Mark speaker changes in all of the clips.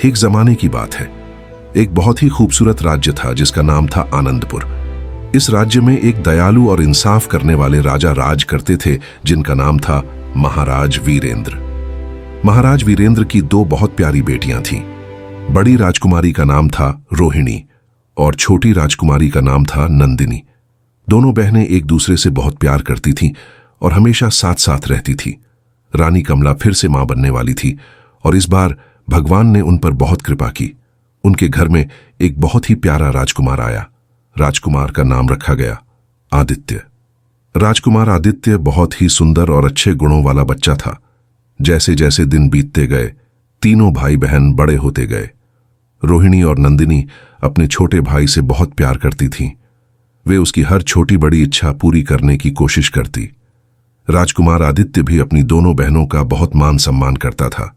Speaker 1: एक जमाने की बात है। एक बहुत ही खूबसूरत राज्य था जिसका नाम था आनंदपुर। इस राज्य में एक दयालु और इंसाफ करने वाले राजा राज करते थे जिनका नाम था महाराज वीरेंद्र। महाराज वीरेंद्र की दो बहुत प्यारी बेटियां थीं। बड़ी राजकुमारी का नाम था रोहिणी और छोटी राजकुमारी का नाम था नंदिनी। दोनों बहनें एक दूसरे से बहुत प्यार करती थीं और हमेशा साथ साथ रहती थीं। रानी कमला फिर से मां बनने वाली थी और इस बार भगवान ने उन पर बहुत कृपा की। उनके घर में एक बहुत ही प्यारा राजकुमार आया। राजकुमार का नाम रखा गया आदित्य। राजकुमार आदित्य बहुत ही सुंदर और अच्छे गुणों वाला बच्चा था। जैसे जैसे दिन बीतते गए तीनों भाई बहन बड़े होते गए। रोहिणी और नंदिनी अपने छोटे भाई से बहुत प्यार करती थीं। वे उसकी हर छोटी बड़ी इच्छा पूरी करने की कोशिश करती। राजकुमार आदित्य भी अपनी दोनों बहनों का बहुत मान सम्मान करता था।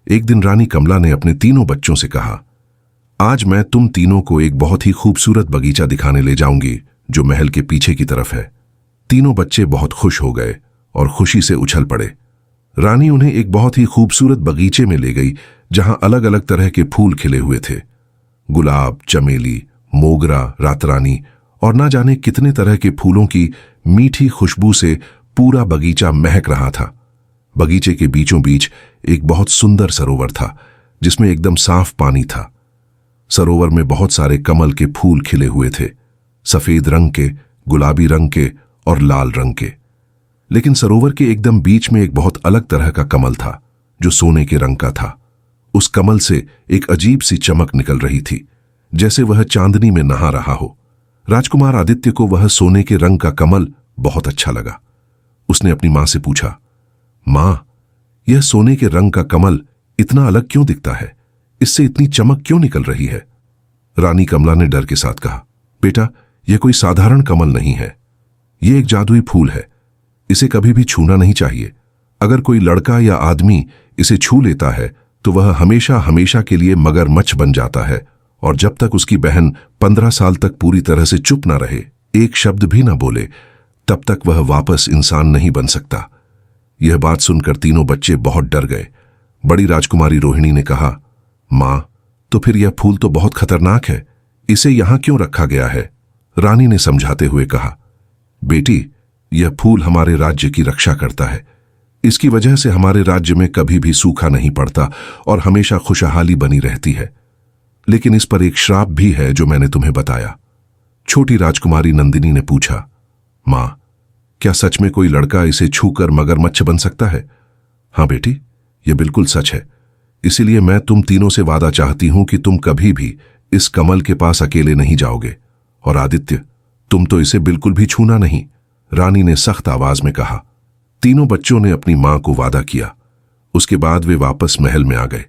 Speaker 1: एक दिन रानी कमला ने अपने तीनों बच्चों से कहा, आज मैं तुम तीनों को एक बहुत ही खूबसूरत बगीचा दिखाने ले जाऊंगी जो महल के पीछे की तरफ है। तीनों बच्चे बहुत खुश हो गए और खुशी से उछल पड़े। रानी उन्हें एक बहुत ही खूबसूरत बगीचे में ले गई जहां अलग अलग तरह के फूल खिले हुए थे। गुलाब, चमेली, मोगरा, रातरानी और ना जाने कितने तरह के फूलों की मीठी खुशबू से पूरा बगीचा महक रहा था। बगीचे के बीचों बीच एक बहुत सुंदर सरोवर था जिसमें एकदम साफ पानी था। सरोवर में बहुत सारे कमल के फूल खिले हुए थे, सफेद रंग के, गुलाबी रंग के और लाल रंग के। लेकिन सरोवर के एकदम बीच में एक बहुत अलग तरह का कमल था जो सोने के रंग का था। उस कमल से एक अजीब सी चमक निकल रही थी, जैसे वह चांदनी में नहा रहा हो। राजकुमार आदित्य को वह सोने के रंग का कमल बहुत अच्छा लगा। उसने अपनी मां से पूछा, मां, यह सोने के रंग का कमल इतना अलग क्यों दिखता है? इससे इतनी चमक क्यों निकल रही है? रानी कमला ने डर के साथ कहा, बेटा, यह कोई साधारण कमल नहीं है। यह एक जादुई फूल है। इसे कभी भी छूना नहीं चाहिए। अगर कोई लड़का या आदमी इसे छू लेता है तो वह हमेशा हमेशा के लिए मगरमच्छ बन जाता है और जब तक उसकी बहन 15 साल तक पूरी तरह से चुप ना रहे, एक शब्द भी ना बोले, तब तक वह वापस इंसान नहीं बन सकता। यह बात सुनकर तीनों बच्चे बहुत डर गए। बड़ी राजकुमारी रोहिणी ने कहा, मां, तो फिर यह फूल तो बहुत खतरनाक है। इसे यहां क्यों रखा गया है? रानी ने समझाते हुए कहा, बेटी, यह फूल हमारे राज्य की रक्षा करता है। इसकी वजह से हमारे राज्य में कभी भी सूखा नहीं पड़ता और हमेशा खुशहाली बनी रहती है। लेकिन इस पर एक श्राप भी है जो मैंने तुम्हें बताया। छोटी राजकुमारी नंदिनी ने पूछा, मां, क्या सच में कोई लड़का इसे छूकर मगरमच्छ बन सकता है? हां बेटी, यह बिल्कुल सच है। इसीलिए मैं तुम तीनों से वादा चाहती हूं कि तुम कभी भी इस कमल के पास अकेले नहीं जाओगे। और आदित्य, तुम तो इसे बिल्कुल भी छूना नहीं, रानी ने सख्त आवाज में कहा। तीनों बच्चों ने अपनी मां को वादा किया। उसके बाद वे वापस महल में आ गए।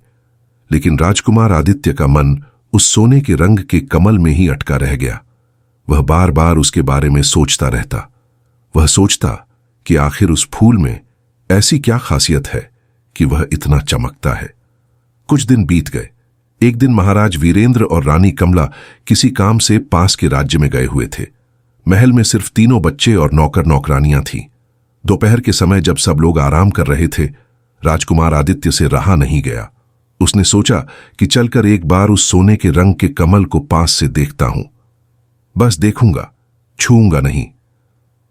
Speaker 1: लेकिन राजकुमार आदित्य का मन उस सोने के रंग के कमल में ही अटका रह गया। वह बार बार उसके बारे में सोचता रहता। वह सोचता कि आखिर उस फूल में ऐसी क्या खासियत है कि वह इतना चमकता है। कुछ दिन बीत गए। एक दिन महाराज वीरेंद्र और रानी कमला किसी काम से पास के राज्य में गए हुए थे। महल में सिर्फ तीनों बच्चे और नौकर नौकरानियां थीं। दोपहर के समय जब सब लोग आराम कर रहे थे, राजकुमार आदित्य से रहा नहीं गया। उसने सोचा कि चलकर एक बार उस सोने के रंग के कमल को पास से देखता हूं। बस देखूंगा, छूऊंगा नहीं।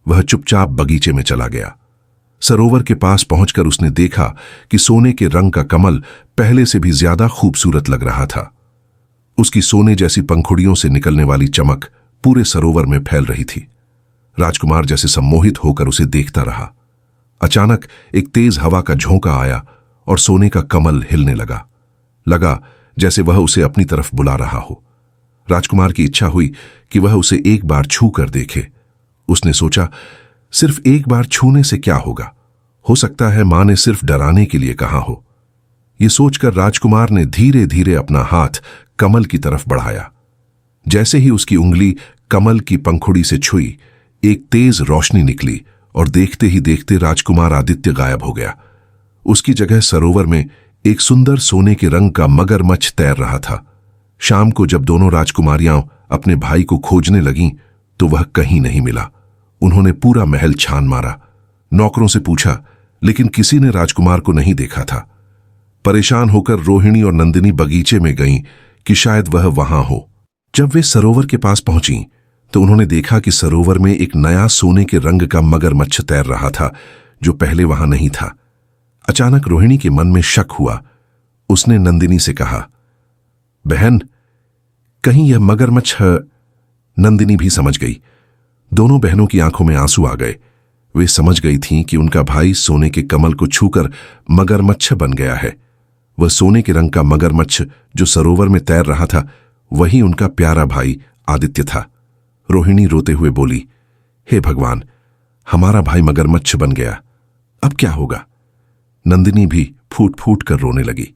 Speaker 1: वह चुपचाप बगीचे में चला गया। सरोवर के पास पहुंचकर उसने देखा कि सोने के रंग का कमल पहले से भी ज्यादा खूबसूरत लग रहा था। उसकी सोने जैसी पंखुड़ियों से निकलने वाली चमक पूरे सरोवर में फैल रही थी। राजकुमार जैसे सम्मोहित होकर उसे देखता रहा। अचानक एक तेज हवा का झोंका आया और सोने का कमल हिलने लगा जैसे वह उसे अपनी तरफ बुला रहा हो। राजकुमार की इच्छा हुई कि वह उसे एक बार छू कर देखे। उसने सोचा, सिर्फ एक बार छूने से क्या होगा? हो सकता है मां ने सिर्फ डराने के लिए कहा हो। यह सोचकर राजकुमार ने धीरे धीरे अपना हाथ कमल की तरफ बढ़ाया। जैसे ही उसकी उंगली कमल की पंखुड़ी से छुई, एक तेज रोशनी निकली और देखते ही देखते राजकुमार आदित्य गायब हो गया। उसकी जगह सरोवर में एक सुंदर सोने के रंग का मगरमच्छ तैर रहा था। शाम को जब दोनों राजकुमारियां अपने भाई को खोजने लगीं तो वह कहीं नहीं मिला। उन्होंने पूरा महल छान मारा, नौकरों से पूछा, लेकिन किसी ने राजकुमार को नहीं देखा था। परेशान होकर रोहिणी और नंदिनी बगीचे में गईं कि शायद वह वहां हो। जब वे सरोवर के पास पहुंची तो उन्होंने देखा कि सरोवर में एक नया सोने के रंग का मगरमच्छ तैर रहा था, जो पहले वहां नहीं था। अचानक रोहिणी के मन में शक हुआ। उसने नंदिनी से कहा, बहन, कहीं यह मगरमच्छ है? नंदिनी भी समझ गई। दोनों बहनों की आंखों में आंसू आ गए। वे समझ गई थीं कि उनका भाई सोने के कमल को छूकर मगरमच्छ बन गया है। वह सोने के रंग का मगरमच्छ जो सरोवर में तैर रहा था, वही उनका प्यारा भाई आदित्य था। रोहिणी रोते हुए बोली, हे भगवान, हमारा भाई मगरमच्छ बन गया, अब क्या होगा? नंदिनी भी फूट फूट कर रोने लगी।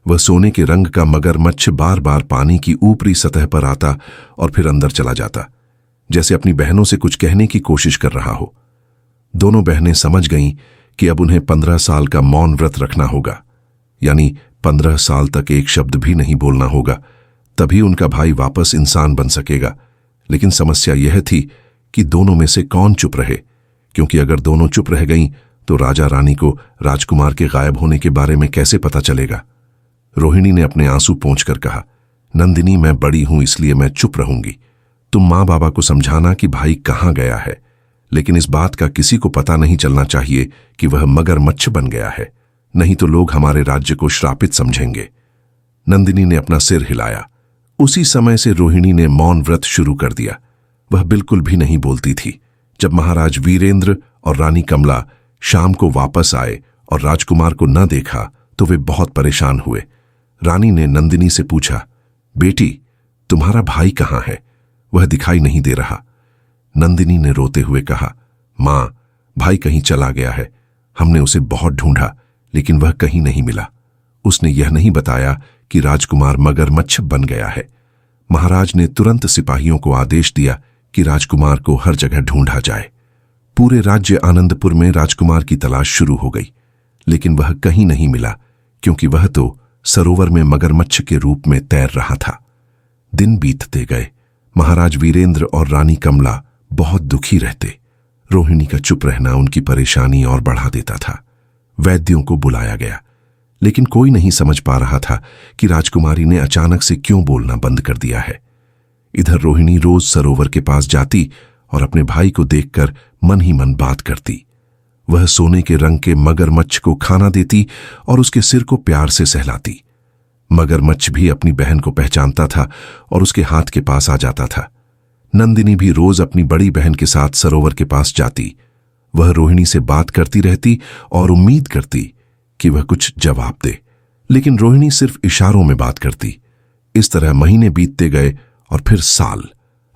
Speaker 1: वह सोने के रंग का मगरमच्छ बार बार पानी की ऊपरी सतह पर आता और फिर अंदर चला जाता, जैसे अपनी बहनों से कुछ कहने की कोशिश कर रहा हो। दोनों बहनें समझ गईं कि अब उन्हें 15 साल का मौन व्रत रखना होगा, यानी 15 साल तक एक शब्द भी नहीं बोलना होगा, तभी उनका भाई वापस इंसान बन सकेगा। लेकिन समस्या यह थी कि दोनों में से कौन चुप रहे, क्योंकि अगर दोनों चुप रह गईं तो राजा रानी को राजकुमार के गायब होने के बारे में कैसे पता चलेगा? रोहिणी ने अपने आंसू पोंछकर कहा, नंदिनी, मैं बड़ी हूं इसलिए मैं चुप रहूंगी। तुम माँ बाबा को समझाना कि भाई कहाँ गया है, लेकिन इस बात का किसी को पता नहीं चलना चाहिए कि वह मगरमच्छ बन गया है, नहीं तो लोग हमारे राज्य को श्रापित समझेंगे। नंदिनी ने अपना सिर हिलाया। उसी समय से रोहिणी ने मौन व्रत शुरू कर दिया। वह बिल्कुल भी नहीं बोलती थी। जब महाराज वीरेंद्र और रानी कमला शाम को वापस आए और राजकुमार को न देखा तो वे बहुत परेशान हुए। रानी ने नंदिनी से पूछा, बेटी, तुम्हारा भाई कहाँ है? वह दिखाई नहीं दे रहा। नंदिनी ने रोते हुए कहा, मां, भाई कहीं चला गया है। हमने उसे बहुत ढूंढा, लेकिन वह कहीं नहीं मिला। उसने यह नहीं बताया कि राजकुमार मगरमच्छ बन गया है। महाराज ने तुरंत सिपाहियों को आदेश दिया कि राजकुमार को हर जगह ढूंढा जाए। पूरे राज्य आनंदपुर में राजकुमार की तलाश शुरू हो गई, लेकिन वह कहीं नहीं मिला, क्योंकि वह तो सरोवर में मगरमच्छ के रूप में तैर रहा था। दिन बीतते गए। महाराज वीरेंद्र और रानी कमला बहुत दुखी रहते। रोहिणी का चुप रहना उनकी परेशानी और बढ़ा देता था। वैद्यों को बुलाया गया, लेकिन कोई नहीं समझ पा रहा था कि राजकुमारी ने अचानक से क्यों बोलना बंद कर दिया है। इधर रोहिणी रोज सरोवर के पास जाती और अपने भाई को देखकर मन ही मन बात करती। वह सोने के रंग के मगरमच्छ को खाना देती और उसके सिर को प्यार से सहलाती। मगरमच्छ भी अपनी बहन को पहचानता था और उसके हाथ के पास आ जाता था। नंदिनी भी रोज अपनी बड़ी बहन के साथ सरोवर के पास जाती। वह रोहिणी से बात करती रहती और उम्मीद करती कि वह कुछ जवाब दे, लेकिन रोहिणी सिर्फ इशारों में बात करती। इस तरह महीने बीतते गए और फिर साल।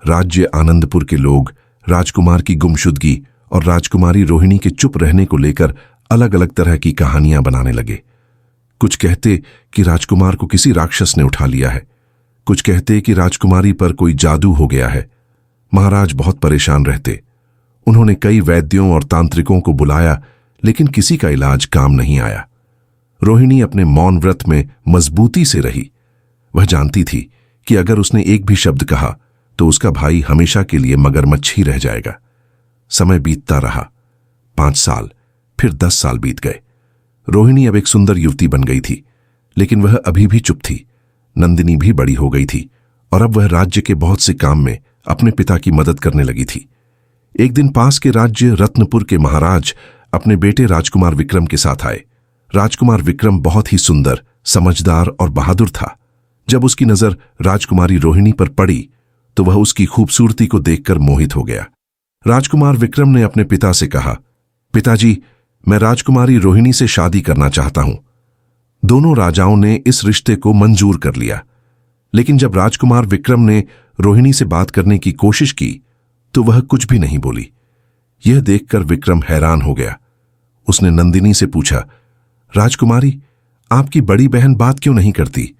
Speaker 1: राज्य आनंदपुर के लोग राजकुमार की गुमशुदगी और राजकुमारी रोहिणी के चुप रहने को लेकर अलग अलग तरह की कहानियां बनाने लगे। कुछ कहते कि राजकुमार को किसी राक्षस ने उठा लिया है, कुछ कहते कि राजकुमारी पर कोई जादू हो गया है। महाराज बहुत परेशान रहते। उन्होंने कई वैद्यों और तांत्रिकों को बुलाया, लेकिन किसी का इलाज काम नहीं आया। रोहिणी अपने मौन व्रत में मजबूती से रही। वह जानती थी कि अगर उसने एक भी शब्द कहा तो उसका भाई हमेशा के लिए मगरमच्छ ही रह जाएगा। समय बीतता रहा। 5 साल, फिर 10 साल बीत गए। रोहिणी अब एक सुंदर युवती बन गई थी, लेकिन वह अभी भी चुप थी। नंदिनी भी बड़ी हो गई थी और अब वह राज्य के बहुत से काम में अपने पिता की मदद करने लगी थी। एक दिन पास के राज्य रत्नपुर के महाराज अपने बेटे राजकुमार विक्रम के साथ आए। राजकुमार विक्रम बहुत ही सुंदर, समझदार और बहादुर था। जब उसकी नजर राजकुमारी रोहिणी पर पड़ी तो वह उसकी खूबसूरती को देखकर मोहित हो गया। राजकुमार विक्रम ने अपने पिता से कहा, पिताजी, मैं राजकुमारी रोहिणी से शादी करना चाहता हूं। दोनों राजाओं ने इस रिश्ते को मंजूर कर लिया, लेकिन जब राजकुमार विक्रम ने रोहिणी से बात करने की कोशिश की तो वह कुछ भी नहीं बोली। यह देखकर विक्रम हैरान हो गया। उसने नंदिनी से पूछा, राजकुमारी, आपकी बड़ी बहन बात क्यों नहीं करती?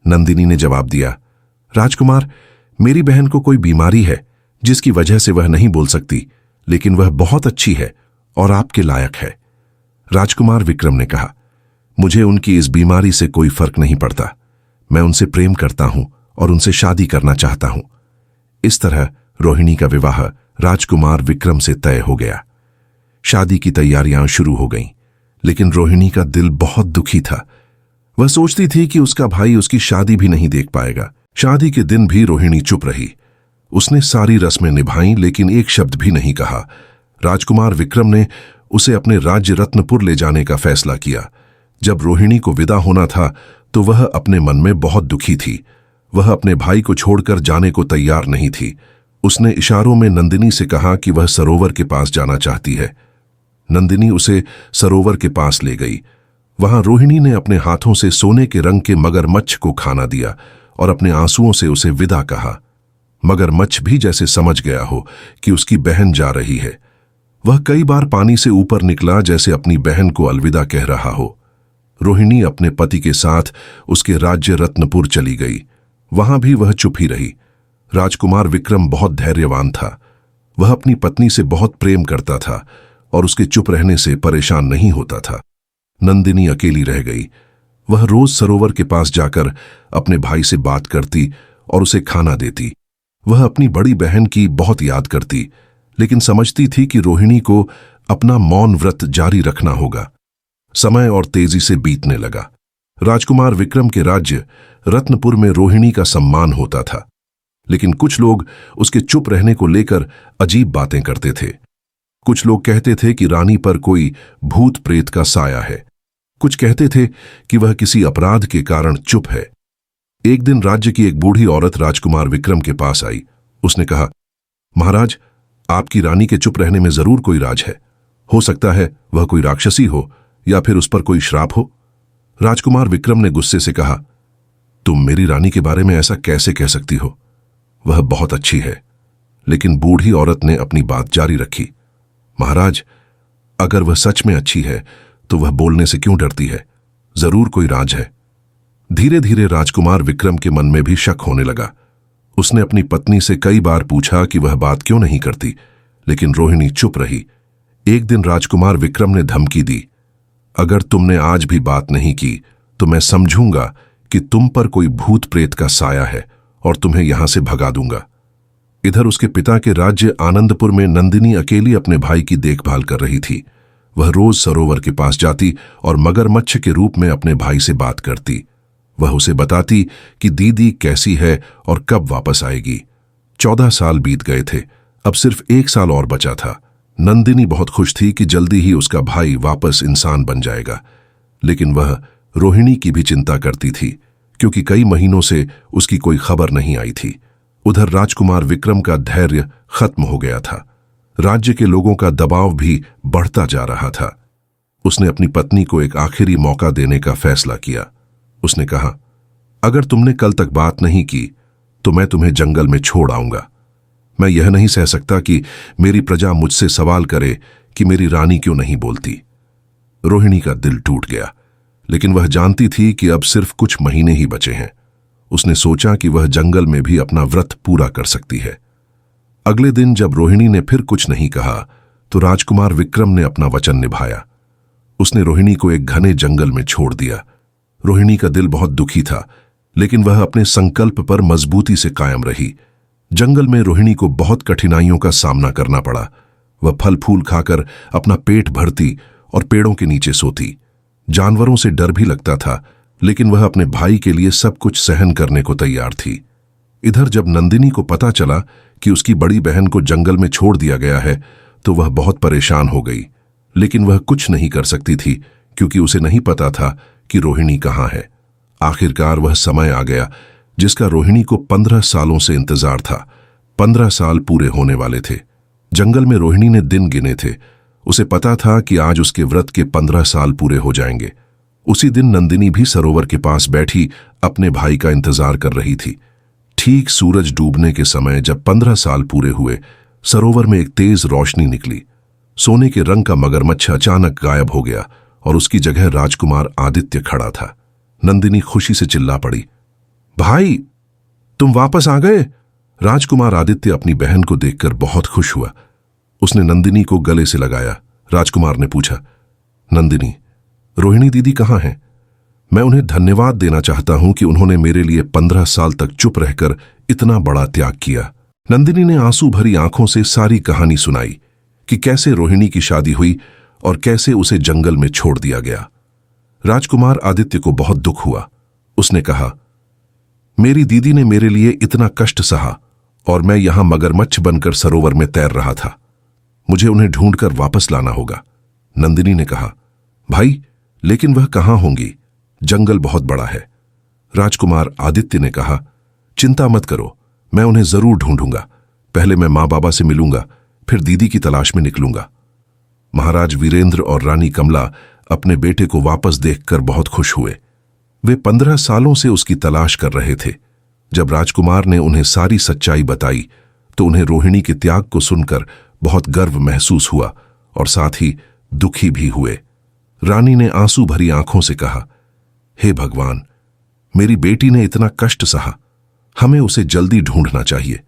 Speaker 1: नंदिनी ने जवाब दिया, राजकुमार, मेरी बहन को कोई बीमारी है जिसकी वजह से वह नहीं बोल सकती, लेकिन वह बहुत अच्छी है और आपके लायक है। राजकुमार विक्रम ने कहा, मुझे उनकी इस बीमारी से कोई फर्क नहीं पड़ता। मैं उनसे प्रेम करता हूं और उनसे शादी करना चाहता हूं। इस तरह रोहिणी का विवाह राजकुमार विक्रम से तय हो गया। शादी की तैयारियां शुरू हो गईं, लेकिन रोहिणी का दिल बहुत दुखी था। वह सोचती थी कि उसका भाई उसकी शादी भी नहीं देख पाएगा। शादी के दिन भी रोहिणी चुप रही। उसने सारी रस्में निभाईं, लेकिन एक शब्द भी नहीं कहा। राजकुमार विक्रम ने उसे अपने राज्य रत्नपुर ले जाने का फैसला किया। जब रोहिणी को विदा होना था तो वह अपने मन में बहुत दुखी थी। वह अपने भाई को छोड़कर जाने को तैयार नहीं थी। उसने इशारों में नंदिनी से कहा कि वह सरोवर के पास जाना चाहती है। नंदिनी उसे सरोवर के पास ले गई। वहां रोहिणी ने अपने हाथों से सोने के रंग के मगरमच्छ को खाना दिया और अपने आंसुओं से उसे विदा कहा। मगरमच्छ भी जैसे समझ गया हो कि उसकी बहन जा रही है। वह कई बार पानी से ऊपर निकला, जैसे अपनी बहन को अलविदा कह रहा हो। रोहिणी अपने पति के साथ उसके राज्य रत्नपुर चली गई। वहां भी वह चुप ही रही। राजकुमार विक्रम बहुत धैर्यवान था। वह अपनी पत्नी से बहुत प्रेम करता था और उसके चुप रहने से परेशान नहीं होता था। नंदिनी अकेली रह गई। वह रोज सरोवर के पास जाकर अपने भाई से बात करती और उसे खाना देती। वह अपनी बड़ी बहन की बहुत याद करती, लेकिन समझती थी कि रोहिणी को अपना मौन व्रत जारी रखना होगा। समय और तेजी से बीतने लगा। राजकुमार विक्रम के राज्य रत्नपुर में रोहिणी का सम्मान होता था, लेकिन कुछ लोग उसके चुप रहने को लेकर अजीब बातें करते थे। कुछ लोग कहते थे कि रानी पर कोई भूत प्रेत का साया है। कुछ कहते थे कि वह किसी अपराध के कारण चुप है। एक दिन राज्य की एक बूढ़ी औरत राजकुमार विक्रम के पास आई। उसने कहा, महाराज, आपकी रानी के चुप रहने में जरूर कोई राज है। हो सकता है वह कोई राक्षसी हो या फिर उस पर कोई श्राप हो। राजकुमार विक्रम ने गुस्से से कहा, तुम मेरी रानी के बारे में ऐसा कैसे कह सकती हो? वह बहुत अच्छी है। लेकिन बूढ़ी औरत ने अपनी बात जारी रखी, महाराज, अगर वह सच में अच्छी है तो वह बोलने से क्यों डरती है? जरूर कोई राज है। धीरे धीरे राजकुमार विक्रम के मन में भी शक होने लगा। उसने अपनी पत्नी से कई बार पूछा कि वह बात क्यों नहीं करती, लेकिन रोहिणी चुप रही। एक दिन राजकुमार विक्रम ने धमकी दी, अगर तुमने आज भी बात नहीं की तो मैं समझूंगा कि तुम पर कोई भूत प्रेत का साया है और तुम्हें यहां से भगा दूंगा। इधर उसके पिता के राज्य आनंदपुर में नंदिनी अकेली अपने भाई की देखभाल कर रही थी। वह रोज सरोवर के पास जाती और मगरमच्छ के रूप में अपने भाई से बात करती। वह उसे बताती कि दीदी कैसी है और कब वापस आएगी। 14 साल बीत गए थे। अब सिर्फ 1 साल और बचा था। नंदिनी बहुत खुश थी कि जल्दी ही उसका भाई वापस इंसान बन जाएगा, लेकिन वह रोहिणी की भी चिंता करती थी, क्योंकि कई महीनों से उसकी कोई खबर नहीं आई थी। उधर राजकुमार विक्रम का धैर्य खत्म हो गया था। राज्य के लोगों का दबाव भी बढ़ता जा रहा था। उसने अपनी पत्नी को एक आखिरी मौका देने का फैसला किया। उसने कहा, अगर तुमने कल तक बात नहीं की तो मैं तुम्हें जंगल में छोड़ आऊंगा। मैं यह नहीं सह सकता कि मेरी प्रजा मुझसे सवाल करे कि मेरी रानी क्यों नहीं बोलती। रोहिणी का दिल टूट गया, लेकिन वह जानती थी कि अब सिर्फ कुछ महीने ही बचे हैं। उसने सोचा कि वह जंगल में भी अपना व्रत पूरा कर सकती है। अगले दिन जब रोहिणी ने फिर कुछ नहीं कहा तो राजकुमार विक्रम ने अपना वचन निभाया। उसने रोहिणी को एक घने जंगल में छोड़ दिया। रोहिणी का दिल बहुत दुखी था, लेकिन वह अपने संकल्प पर मजबूती से कायम रही। जंगल में रोहिणी को बहुत कठिनाइयों का सामना करना पड़ा। वह फल फूल खाकर अपना पेट भरती और पेड़ों के नीचे सोती। जानवरों से डर भी लगता था, लेकिन वह अपने भाई के लिए सब कुछ सहन करने को तैयार थी। इधर जब नंदिनी को पता चला कि उसकी बड़ी बहन को जंगल में छोड़ दिया गया है तो वह बहुत परेशान हो गई, लेकिन वह कुछ नहीं कर सकती थी क्योंकि उसे नहीं पता था कि रोहिणी कहाँ है। आखिरकार वह समय आ गया जिसका रोहिणी को 15 सालों से इंतजार था। 15 साल पूरे होने वाले थे। जंगल में रोहिणी ने दिन गिने थे। उसे पता था कि आज उसके व्रत के 15 साल पूरे हो जाएंगे। उसी दिन नंदिनी भी सरोवर के पास बैठी अपने भाई का इंतजार कर रही थी। ठीक सूरज डूबने के समय जब 15 साल पूरे हुए, सरोवर में एक तेज रोशनी निकली। सोने के रंग का मगरमच्छ अचानक गायब हो गया और उसकी जगह राजकुमार आदित्य खड़ा था। नंदिनी खुशी से चिल्ला पड़ी, भाई, तुम वापस आ गए। राजकुमार आदित्य अपनी बहन को देखकर बहुत खुश हुआ। उसने नंदिनी को गले से लगाया। राजकुमार ने पूछा, नंदिनी, रोहिणी दीदी कहाँ हैं? मैं उन्हें धन्यवाद देना चाहता हूं कि उन्होंने मेरे लिए 15 साल तक चुप रहकर इतना बड़ा त्याग किया। नंदिनी ने आंसू भरी आंखों से सारी कहानी सुनाई कि कैसे रोहिणी की शादी हुई और कैसे उसे जंगल में छोड़ दिया गया। राजकुमार आदित्य को बहुत दुख हुआ। उसने कहा, मेरी दीदी ने मेरे लिए इतना कष्ट सहा और मैं यहां मगरमच्छ बनकर सरोवर में तैर रहा था। मुझे उन्हें ढूंढकर वापस लाना होगा। नंदिनी ने कहा, भाई लेकिन वह कहां होंगी? जंगल बहुत बड़ा है। राजकुमार आदित्य ने कहा, चिंता मत करो, मैं उन्हें जरूर ढूंढूंगा। पहले मैं मां बाबा से मिलूंगा, फिर दीदी की तलाश में निकलूंगा। महाराज वीरेंद्र और रानी कमला अपने बेटे को वापस देखकर बहुत खुश हुए। वे 15 सालों से उसकी तलाश कर रहे थे। जब राजकुमार ने उन्हें सारी सच्चाई बताई तो उन्हें रोहिणी के त्याग को सुनकर बहुत गर्व महसूस हुआ और साथ ही दुखी भी हुए। रानी ने आंसू भरी आंखों से कहा, हे भगवान, मेरी बेटी ने इतना कष्ट सहा, हमें उसे जल्दी ढूंढना चाहिए।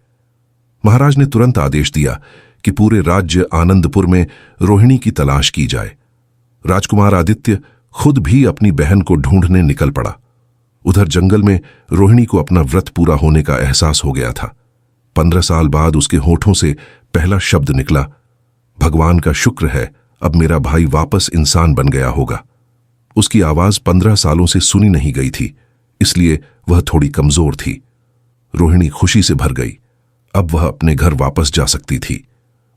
Speaker 1: महाराज ने तुरंत आदेश दिया कि पूरे राज्य आनंदपुर में रोहिणी की तलाश की जाए। राजकुमार आदित्य खुद भी अपनी बहन को ढूंढने निकल पड़ा। उधर जंगल में रोहिणी को अपना व्रत पूरा होने का एहसास हो गया था। 15 साल बाद उसके होठों से पहला शब्द निकला, भगवान का शुक्र है, अब मेरा भाई वापस इंसान बन गया होगा। उसकी आवाज 15 सालों से सुनी नहीं गई थी, इसलिए वह थोड़ी कमजोर थी। रोहिणी खुशी से भर गई। अब वह अपने घर वापस जा सकती थी।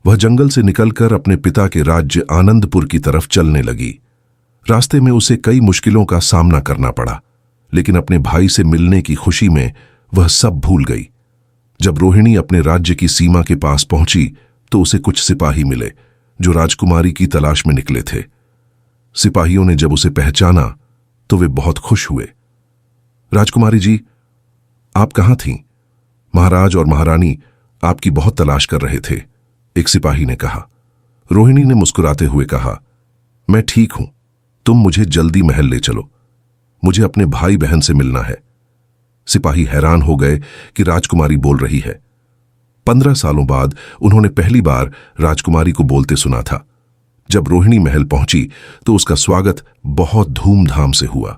Speaker 1: वह जंगल से निकलकर अपने पिता के राज्य आनंदपुर की तरफ चलने लगी। रास्ते में उसे कई मुश्किलों का सामना करना पड़ा, लेकिन अपने भाई से मिलने की खुशी में वह सब भूल गई। जब रोहिणी अपने राज्य की सीमा के पास पहुंची तो उसे कुछ सिपाही मिले जो राजकुमारी की तलाश में निकले थे। सिपाहियों ने जब उसे पहचाना तो वे बहुत खुश हुए। राजकुमारी जी, आप कहां थीं? महाराज और महारानी आपकी बहुत तलाश कर रहे थे, एक सिपाही ने कहा। रोहिणी ने मुस्कुराते हुए कहा, मैं ठीक हूं, तुम मुझे जल्दी महल ले चलो, मुझे अपने भाई बहन से मिलना है। सिपाही हैरान हो गए कि राजकुमारी बोल रही है। 15 सालों बाद उन्होंने पहली बार राजकुमारी को बोलते सुना था। जब रोहिणी महल पहुंची तो उसका स्वागत बहुत धूमधाम से हुआ।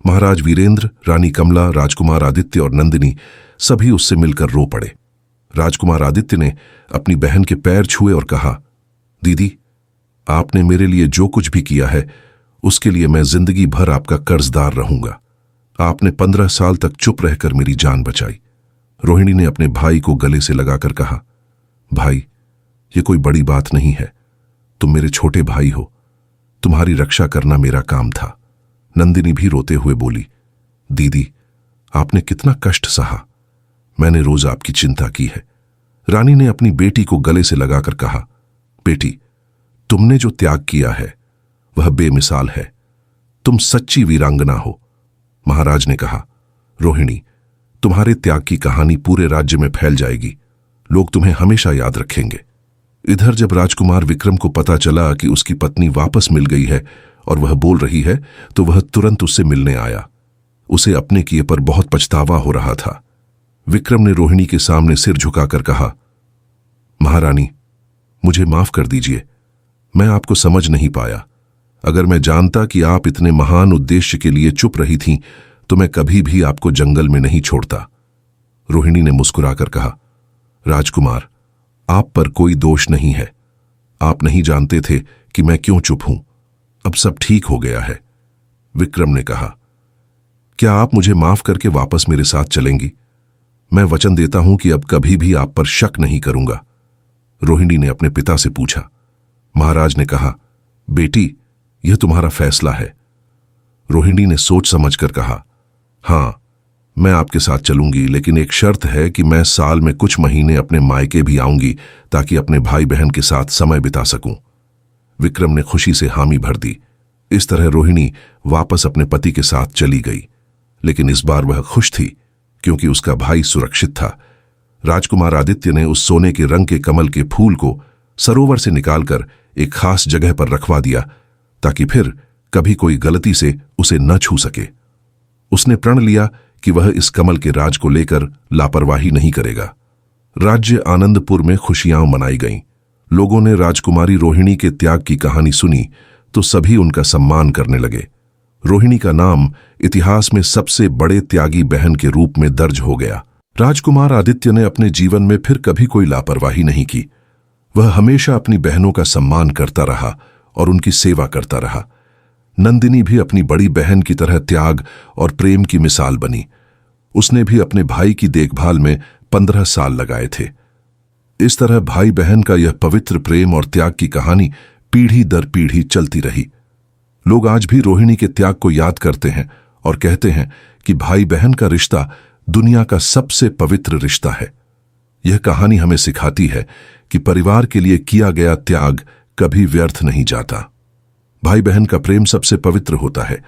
Speaker 1: महाराज वीरेंद्र, रानी कमला, राजकुमार आदित्य और नंदिनी सभी उससे मिलकर रो पड़े। राजकुमार आदित्य ने अपनी बहन के पैर छुए और कहा, दीदी, आपने मेरे लिए जो कुछ भी किया है उसके लिए मैं जिंदगी भर आपका कर्जदार रहूंगा। आपने 15 साल तक चुप रहकर मेरी जान बचाई। रोहिणी ने अपने भाई को गले से लगाकर कहा, भाई, ये कोई बड़ी बात नहीं है, तुम मेरे छोटे भाई हो, तुम्हारी रक्षा करना मेरा काम था। नंदिनी भी रोते हुए बोली, दीदी, आपने कितना कष्ट सहा, मैंने रोज आपकी चिंता की है। रानी ने अपनी बेटी को गले से लगाकर कहा, बेटी, तुमने जो त्याग किया है वह बेमिसाल है, तुम सच्ची वीरांगना हो। महाराज ने कहा, रोहिणी, तुम्हारे त्याग की कहानी पूरे राज्य में फैल जाएगी, लोग तुम्हें हमेशा याद रखेंगे। इधर जब राजकुमार विक्रम को पता चला कि उसकी पत्नी वापस मिल गई है और वह बोल रही है तो वह तुरंत उससे मिलने आया। उसे अपने किए पर बहुत पछतावा हो रहा था। विक्रम ने रोहिणी के सामने सिर झुकाकर कहा, महारानी, मुझे माफ कर दीजिए, मैं आपको समझ नहीं पाया। अगर मैं जानता कि आप इतने महान उद्देश्य के लिए चुप रही थीं तो मैं कभी भी आपको जंगल में नहीं छोड़ता। रोहिणी ने मुस्कुराकर कहा, राजकुमार, आप पर कोई दोष नहीं है, आप नहीं जानते थे कि मैं क्यों चुप हूं, अब सब ठीक हो गया है। विक्रम ने कहा, क्या आप मुझे माफ करके वापस मेरे साथ चलेंगी? मैं वचन देता हूं कि अब कभी भी आप पर शक नहीं करूंगा। रोहिणी ने अपने पिता से पूछा। महाराज ने कहा, बेटी, यह तुम्हारा फैसला है। रोहिणी ने सोच समझकर कहा, हां, मैं आपके साथ चलूंगी, लेकिन एक शर्त है कि मैं साल में कुछ महीने अपने मायके भी आऊंगी ताकि अपने भाई बहन के साथ समय बिता सकूं। विक्रम ने खुशी से हामी भर दी। इस तरह रोहिणी वापस अपने पति के साथ चली गई, लेकिन इस बार वह खुश थी क्योंकि उसका भाई सुरक्षित था। राजकुमार आदित्य ने उस सोने के रंग के कमल के फूल को सरोवर से निकालकर एक खास जगह पर रखवा दिया ताकि फिर कभी कोई गलती से उसे न छू सके। उसने प्रण लिया कि वह इस कमल के राज को लेकर लापरवाही नहीं करेगा। राज्य आनंदपुर में खुशियां मनाई गईं। लोगों ने राजकुमारी रोहिणी के त्याग की कहानी सुनी तो सभी उनका सम्मान करने लगे। रोहिणी का नाम इतिहास में सबसे बड़े त्यागी बहन के रूप में दर्ज हो गया। राजकुमार आदित्य ने अपने जीवन में फिर कभी कोई लापरवाही नहीं की। वह हमेशा अपनी बहनों का सम्मान करता रहा और उनकी सेवा करता रहा। नंदिनी भी अपनी बड़ी बहन की तरह त्याग और प्रेम की मिसाल बनी। उसने भी अपने भाई की देखभाल में 15 साल लगाए थे। इस तरह भाई बहन का यह पवित्र प्रेम और त्याग की कहानी पीढ़ी दर पीढ़ी चलती रही। लोग आज भी रोहिणी के त्याग को याद करते हैं और कहते हैं कि भाई बहन का रिश्ता दुनिया का सबसे पवित्र रिश्ता है। यह कहानी हमें सिखाती है कि परिवार के लिए किया गया त्याग कभी व्यर्थ नहीं जाता। भाई बहन का प्रेम सबसे पवित्र होता है।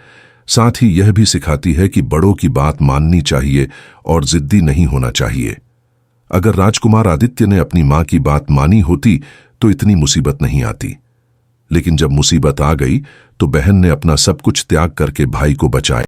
Speaker 1: साथ ही यह भी सिखाती है कि बड़ों की बात माननी चाहिए और जिद्दी नहीं होना चाहिए। अगर राजकुमार आदित्य ने अपनी मां की बात मानी होती तो इतनी मुसीबत नहीं आती, लेकिन जब मुसीबत आ गई तो बहन ने अपना सब कुछ त्याग करके भाई को बचाया।